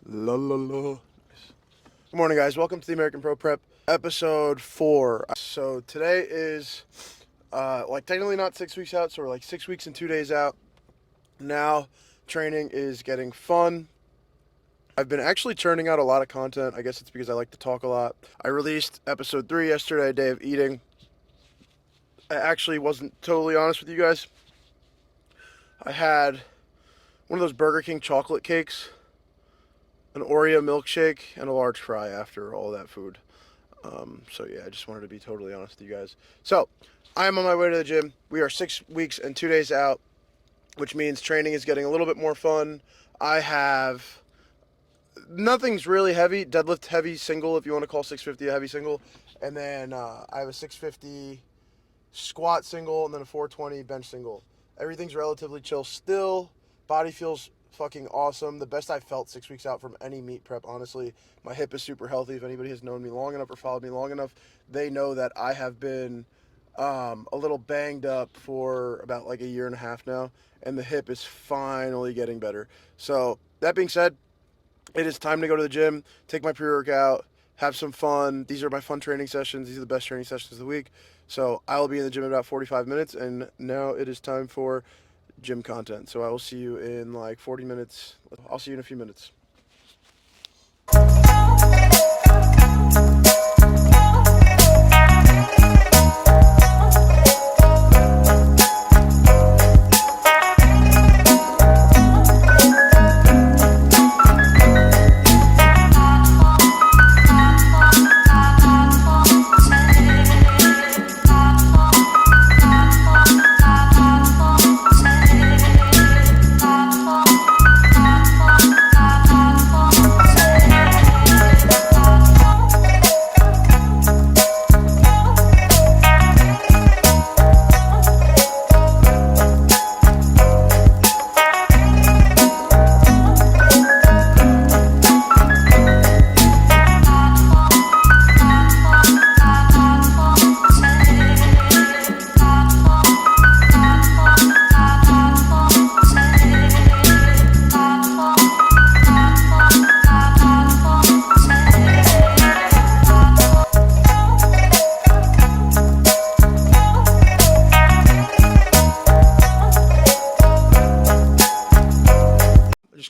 La la la. Good morning, guys. Welcome to the American Pro Prep episode 4. So today is technically not 6 weeks out, so we're like 6 weeks and 2 days out. Now training is getting fun. I've been actually churning out a lot of content. I guess it's because I like to talk a lot. I released episode 3 yesterday, Day of Eating. I actually wasn't totally honest with you guys. I had one of those Burger King chocolate cakes, an Oreo milkshake, and a large fry after all that food. So yeah, I just wanted to be totally honest with you guys. So I am on my way to the gym. We are 6 weeks and 2 days out, which means training is getting a little bit more fun. I have nothing's really heavy. Deadlift heavy single, if you want to call 650 a heavy single, and then I have a 650 squat single, and then a 420 bench single. Everything's relatively chill still. Body feels fucking awesome. The best I've felt 6 weeks out from any meet prep, honestly. My hip is super healthy. If anybody has known me long enough or followed me long enough, they know that I have been a little banged up for about like a year and a half now, and the hip is finally getting better. So that being said, it is time to go to the gym, take my pre-workout, have some fun. These are my fun training sessions. These are the best training sessions of the week. So I will be in the gym in about 45 minutes, and now it is time for gym content. So I will see you in like 40 minutes. I'll see you in a few minutes.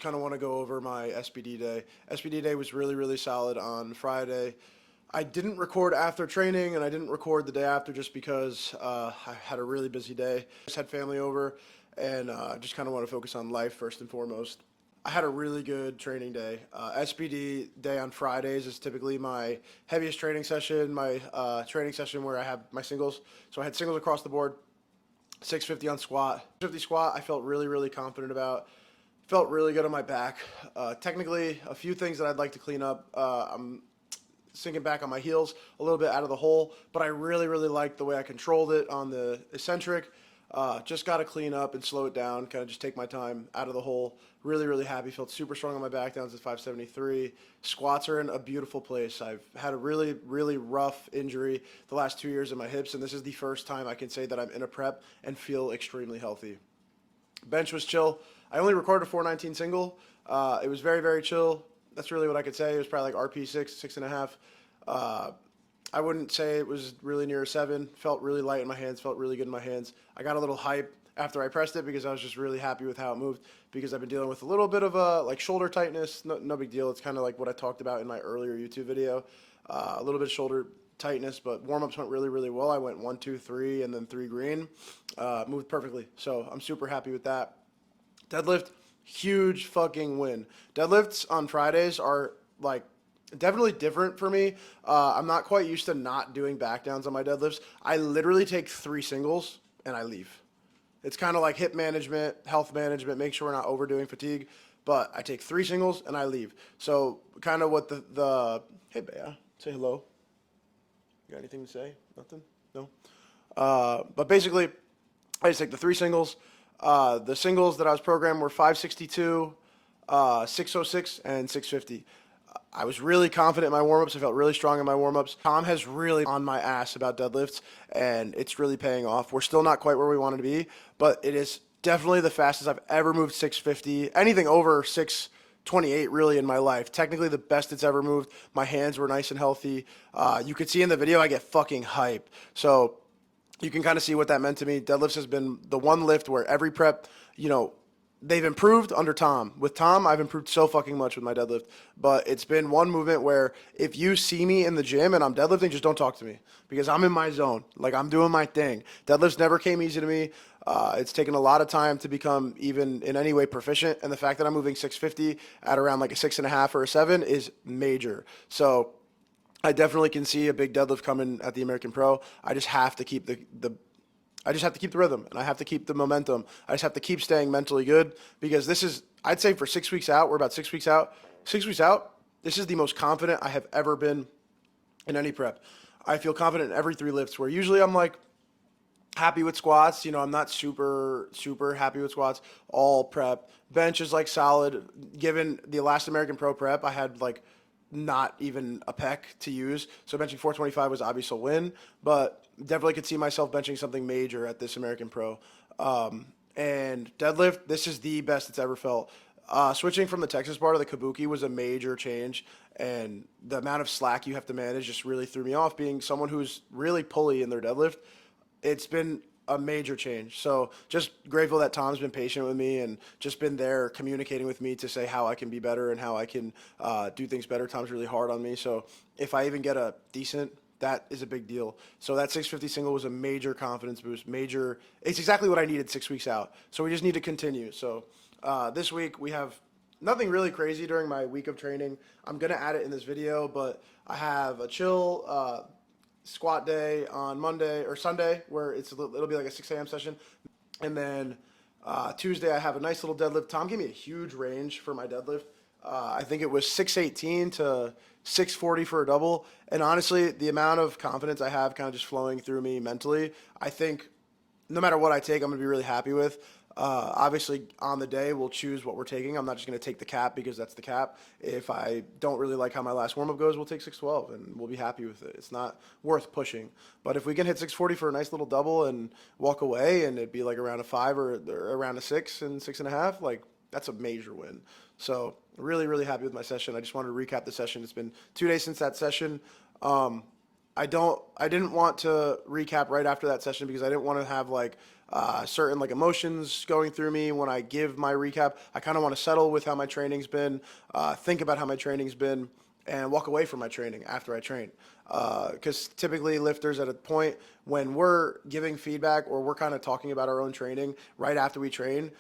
Kind of want to go over my SBD day. SBD day was really solid on Friday. I didn't record after training, and I didn't record the day after just because I had a really busy day. Just had family over, and just kind of want to focus on life first and foremost. I had a really good training day. SBD day on Fridays is typically my heaviest training session, my training session where I have my singles. So I had singles across the board, 650 on squat. 50 squat I felt really confident about. Felt really good on my back. Technically, a few things that I'd like to clean up. I'm sinking back on my heels a little bit out of the hole, but I really liked the way I controlled it on the eccentric. Just got to clean up and slow it down, kind of just take my time out of the hole. Really happy. Felt super strong on my back down to 573. Squats are in a beautiful place. I've had a really rough injury the last 2 years in my hips, and this is the first time I can say that I'm in a prep and feel extremely healthy. Bench was chill. I only recorded a 419 single. It was very chill. That's really what I could say. It was probably like RP 6.5. I wouldn't say it was really near a 7. Felt really light in my hands. Felt really good in my hands. I got a little hype after I pressed it because I was just really happy with how it moved, because I've been dealing with a little bit of a like shoulder tightness. No big deal. It's kind of like what I talked about in my earlier YouTube video. A little bit of shoulder tightness, but warm-ups went really well. I went 1, 2, 3, and then 3 green. Moved perfectly. So I'm super happy with that. Deadlift, huge fucking win. Deadlifts on Fridays are like definitely different for me. I'm not quite used to not doing back downs on my deadlifts. I literally take 3 singles and I leave. It's kind of like hip management, health management, make sure we're not overdoing fatigue. But I take 3 singles and I leave. So kind of what the hey Bea, say hello. You got anything to say? Nothing? No? But basically, I just take the 3 singles. The singles that I was programmed were 562, 606, and 650. I was really confident in my warm-ups. I felt really strong in my warm-ups. Tom has really on my ass about deadlifts, and it's really paying off. We're still not quite where we wanted to be, but it is definitely the fastest I've ever moved 650. Anything over 28 really in my life. Technically the best it's ever moved. My hands were nice and healthy. You could see in the video I get fucking hype. So you can kind of see what that meant to me. Deadlifts has been the one lift where every prep, they've improved under Tom. With Tom, I've improved so fucking much with my deadlift. But it's been one movement where if you see me in the gym and I'm deadlifting, just don't talk to me because I'm in my zone. Like, I'm doing my thing. Deadlifts never came easy to me. It's taken a lot of time to become even in any way proficient. And the fact that I'm moving 650 at around like a 6.5 or a 7 is major. So I definitely can see a big deadlift coming at the American Pro. I just have to keep I just have to keep the rhythm and I have to keep the momentum. I just have to keep staying mentally good because this is, I'd say for 6 weeks out, we're about 6 weeks out. 6 weeks out, this is the most confident I have ever been in any prep. I feel confident in every 3 lifts where usually I'm like happy with squats. I'm not super happy with squats all prep. Bench is like solid. Given the last American Pro prep, I had like not even a pec to use. So benching 425 was obviously a win, but definitely could see myself benching something major at this American Pro. And deadlift, this is the best it's ever felt. Switching from the Texas bar to the Kabuki was a major change, and the amount of slack you have to manage just really threw me off. Being someone who's really pulley in their deadlift, it's been a major change. So just grateful that Tom's been patient with me and just been there communicating with me to say how I can be better and how I can do things better. Tom's really hard on me. So if I even get a decent, that is a big deal. So that 650 single was a major confidence boost, it's exactly what I needed 6 weeks out. So we just need to continue. So this week we have nothing really crazy during my week of training. I'm going to add it in this video, but I have a chill squat day on Monday or Sunday where it'll be like a 6 a.m. session. And then Tuesday I have a nice little deadlift. Tom gave me a huge range for my deadlift. I think it was 618 to 640 for a double. And honestly, the amount of confidence I have kind of just flowing through me mentally, I think no matter what I take, I'm going to be really happy with. Obviously, on the day, we'll choose what we're taking. I'm not just going to take the cap because that's the cap. If I don't really like how my last warm-up goes, we'll take 612, and we'll be happy with it. It's not worth pushing. But if we can hit 640 for a nice little double and walk away, and it'd be like around a 5 or around a 6 and 6.5, like, that's a major win. So really, really happy with my session. I just wanted to recap the session. It's been 2 days since that session. I didn't want to recap right after that session because I didn't want to have like certain like emotions going through me when I give my recap. I kind of want to settle with how my training's been, think about how my training's been, and walk away from my training after I train. Because typically lifters at a point when we're giving feedback or we're kind of talking about our own training right after we train,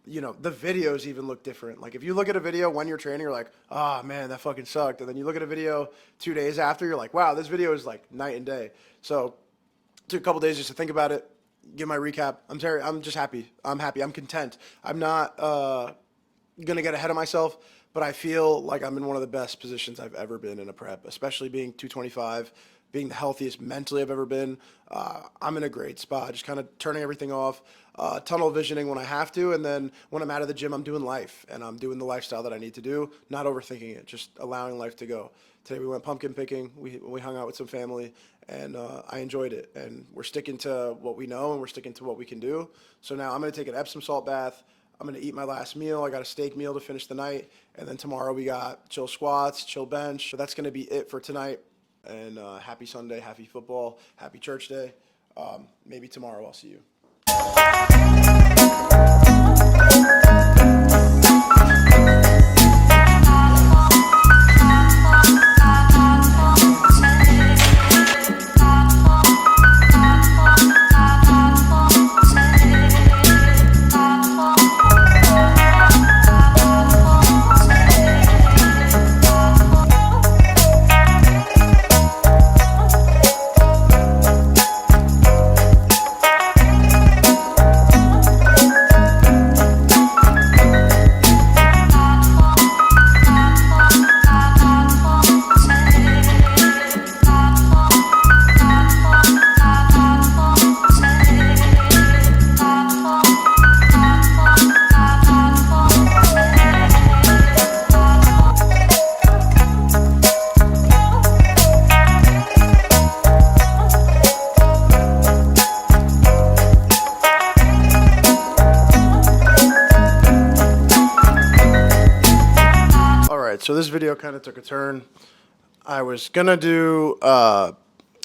the videos even look different. Like if you look at a video when you're training, you're like, oh man, that fucking sucked. And then you look at a video 2 days after, you're like, wow, this video is like night and day. So it took a couple days just to think about it, give my recap. I'm just happy. I'm happy. I'm content. I'm not going to get ahead of myself, but I feel like I'm in one of the best positions I've ever been in a prep, especially being 225, being the healthiest mentally I've ever been. I'm in a great spot, just kind of turning everything off, tunnel visioning when I have to, and then when I'm out of the gym, I'm doing life, and I'm doing the lifestyle that I need to do, not overthinking it, just allowing life to go. Today we went pumpkin picking, we hung out with some family, and I enjoyed it, and we're sticking to what we know, and we're sticking to what we can do. So now I'm going to take an Epsom salt bath. I'm going to eat my last meal. I got a steak meal to finish the night, and then tomorrow we got chill squats, chill bench. So that's going to be it for tonight. And happy Sunday, happy football, happy church day. Maybe tomorrow I'll see you. video kind of took a turn. I was going to do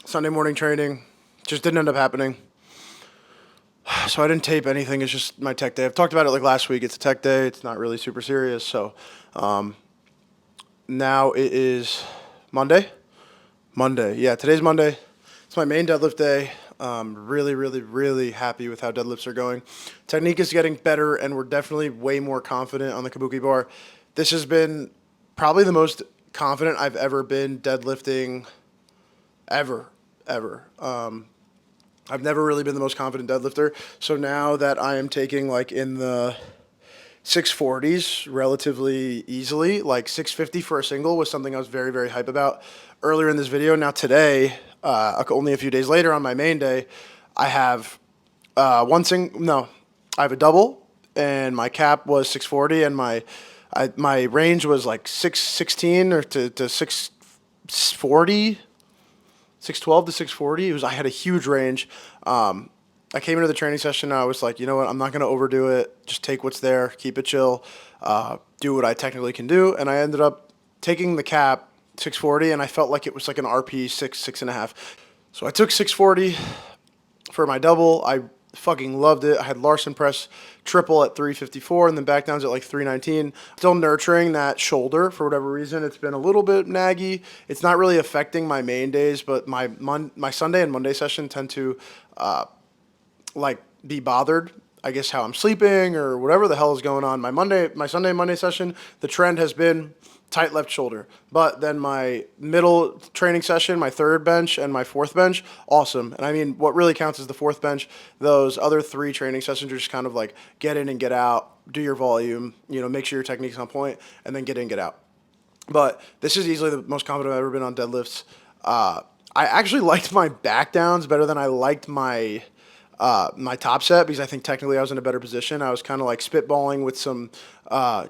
Sunday morning training. Just didn't end up happening. So I didn't tape anything. It's just my tech day. I've talked about it like last week. It's a tech day. It's not really super serious. So now it is Monday. Yeah, today's Monday. It's my main deadlift day. Really, really, really happy with how deadlifts are going. Technique is getting better, and we're definitely way more confident on the kabuki bar. This has been probably the most confident I've ever been deadlifting ever. I've never really been the most confident deadlifter. So now that I am taking like in the 640s relatively easily, like 650 for a single was something I was very, very hype about earlier in this video. Now today, only a few days later on my main day, I have I have a double, and my cap was 640, and my range was like 616 or to 640. 612 to 640. I had a huge range. I came into the training session and I was like, you know what, I'm not going to overdo it. Just take what's there, keep it chill, do what I technically can do. And I ended up taking the cap 640, and I felt like it was like an RP 6.5. So I took 640 for my double. I fucking loved it. I had Larson press triple at 354 and then back downs at like 319. Still nurturing that shoulder for whatever reason. It's been a little bit naggy. It's not really affecting my main days, but my Sunday and Monday session tend to like be bothered. I guess how I'm sleeping or whatever the hell is going on. My Sunday and Monday session, the trend has been tight left shoulder. But then my middle training session, my third bench and my fourth bench, awesome. And I mean, what really counts is the fourth bench. Those other three training sessions are just kind of like get in and get out, do your volume, make sure your technique's on point, and then get in, get out. But this is easily the most confident I've ever been on deadlifts. I actually liked my back downs better than I liked my top set, because I think technically I was in a better position. I was kind of like spitballing with some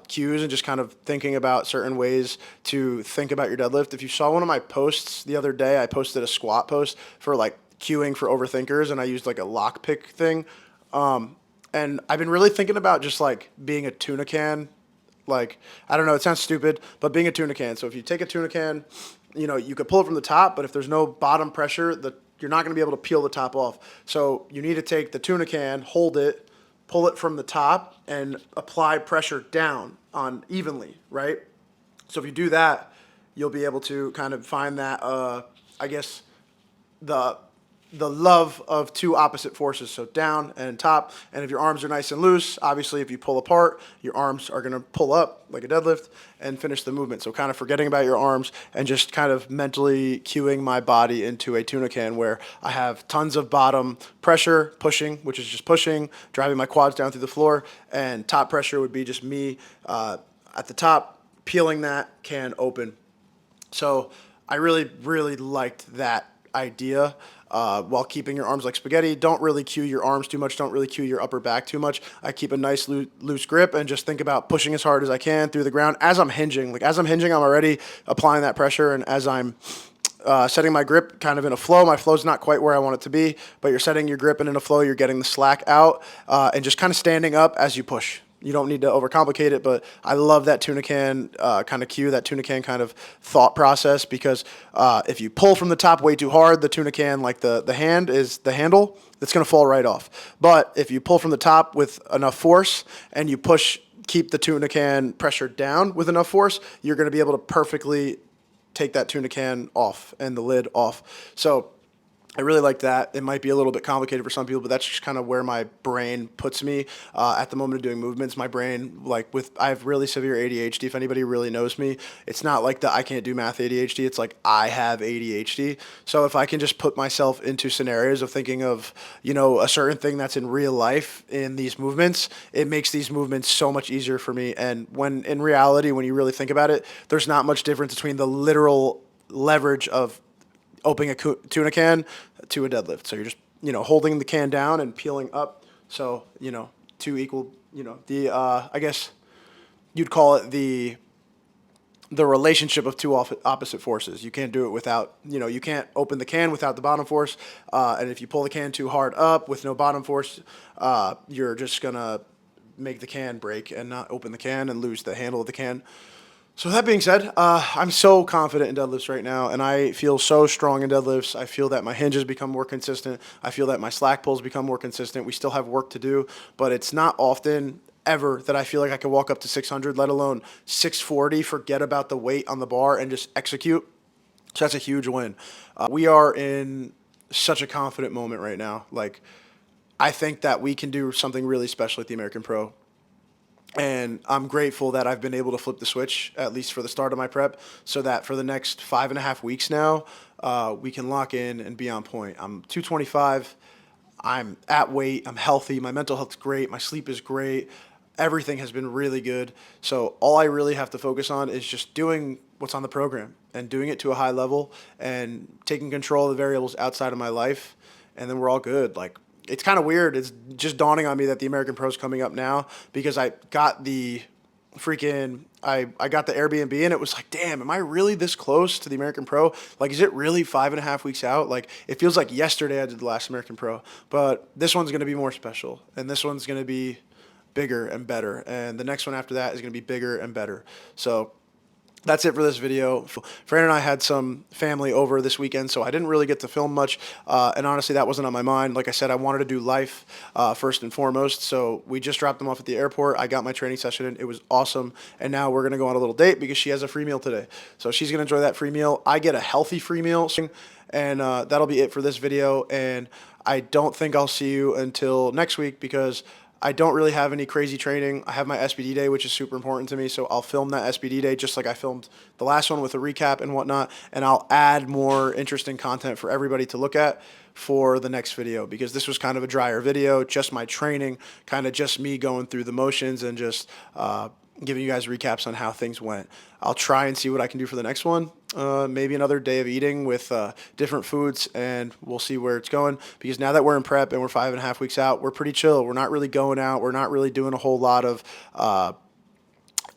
cues and just kind of thinking about certain ways to think about your deadlift. If you saw one of my posts the other day, I posted a squat post for like cueing for overthinkers, and I used like a lockpick thing. And I've been really thinking about just like being a tuna can. Like, I don't know, it sounds stupid, but being a tuna can. So if you take a tuna can, you could pull it from the top, but if there's no bottom pressure, you're not going to be able to peel the top off. So you need to take the tuna can, hold it, pull it from the top, and apply pressure down on evenly, right? So if you do that, you'll be able to kind of find that, I guess, the love of two opposite forces, so down and top. And if your arms are nice and loose, obviously if you pull apart, your arms are going to pull up like a deadlift and finish the movement. So kind of forgetting about your arms and just kind of mentally cueing my body into a tuna can where I have tons of bottom pressure, pushing, which is just pushing, driving my quads down through the floor, and top pressure would be just me at the top, peeling that can open. So I really, really liked that idea. While keeping your arms like spaghetti. Don't really cue your arms too much. Don't really cue your upper back too much. I keep a nice loose grip and just think about pushing as hard as I can through the ground as I'm hinging. Like as I'm hinging, I'm already applying that pressure, and as I'm setting my grip kind of in a flow. My flow's not quite where I want it to be, but you're setting your grip, and in a flow, you're getting the slack out, and just kind of standing up as you push. You don't need to overcomplicate it, but I love that tuna can kind of cue, that tuna can kind of thought process, because if you pull from the top way too hard, the tuna can, like the handle, that's going to fall right off. But if you pull from the top with enough force and you keep the tuna can pressured down with enough force, you're going to be able to perfectly take that tuna can off and the lid off. So I really like that. It might be a little bit complicated for some people, but that's just kind of where my brain puts me at the moment of doing movements. My brain, I have really severe ADHD. If anybody really knows me, it's not like the I can't do math ADHD. It's like I have ADHD. So if I can just put myself into scenarios of thinking of, a certain thing that's in real life in these movements, it makes these movements so much easier for me. And when in reality, when you really think about it, there's not much difference between the literal leverage of opening a tuna can to a deadlift. So you're just, holding the can down and peeling up. So, two equal, I guess you'd call it the relationship of two opposite forces. You can't do it without, you can't open the can without the bottom force. And if you pull the can too hard up with no bottom force, you're just going to make the can break and not open the can and lose the handle of the can. So that being said, I'm so confident in deadlifts right now, and I feel so strong in deadlifts. I feel that my hinges become more consistent. I feel that my slack pulls become more consistent. We still have work to do, but it's not often ever that I feel like I can walk up to 600, let alone 640, forget about the weight on the bar, and just execute. So that's a huge win. We are in such a confident moment right now. Like, I think that we can do something really special at the American Pro. And I'm grateful that I've been able to flip the switch, at least for the start of my prep, so that for the next 5.5 weeks now, we can lock in and be on point. I'm 225. I'm at weight. I'm healthy. My mental health's great. My sleep is great. Everything has been really good. So all I really have to focus on is just doing what's on the program and doing it to a high level and taking control of the variables outside of my life, and then we're all good. Like, it's kind of weird. It's just dawning on me that the American Pro's coming up now because I got the I got the Airbnb, and it was like, damn, am I really this close to the American Pro? Like, is it really 5.5 weeks out? Like, it feels like yesterday I did the last American Pro, but this one's going to be more special, and this one's going to be bigger and better, and the next one after that is going to be bigger and better. So that's it for this video. Fran and I had some family over this weekend, so I didn't really get to film much, and honestly, that wasn't on my mind. Like I said, I wanted to do life first and foremost, so we just dropped them off at the airport. I got my training session in. It was awesome, and now we're going to go on a little date because she has a free meal today. So she's going to enjoy that free meal. I get a healthy free meal, and that'll be it for this video, and I don't think I'll see you until next week because I don't really have any crazy training. I have my SBD day, which is super important to me, so I'll film that SBD day just like I filmed the last one with a recap and whatnot, and I'll add more interesting content for everybody to look at for the next video because this was kind of a drier video, just my training, kind of just me going through the motions and just giving you guys recaps on how things went. I'll try and see what I can do for the next one. Maybe another day of eating with different foods, and we'll see where it's going. Because now that we're in prep and we're 5.5 weeks out, we're pretty chill. We're not really going out. We're not really doing a whole lot of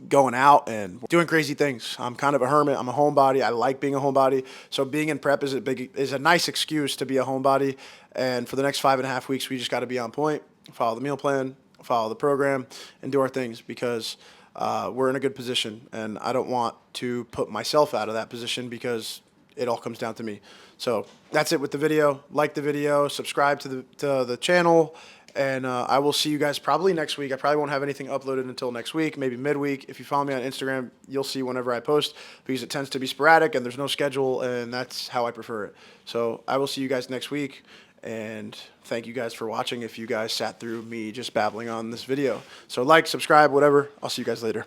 going out and doing crazy things. I'm kind of a hermit. I'm a homebody. I like being a homebody. So being in prep is a nice excuse to be a homebody. And for the next 5.5 weeks, we just got to be on point, follow the meal plan, follow the program, and do our things because we're in a good position, and I don't want to put myself out of that position because it all comes down to me. So that's it with the video. Like the video, subscribe to the channel, and I will see you guys probably next week. I probably won't have anything uploaded until next week, maybe midweek. If you follow me on Instagram, you'll see whenever I post because it tends to be sporadic and there's no schedule, and that's how I prefer it. So I will see you guys next week. And thank you guys for watching if you guys sat through me just babbling on this video. So like, subscribe, whatever. I'll see you guys later.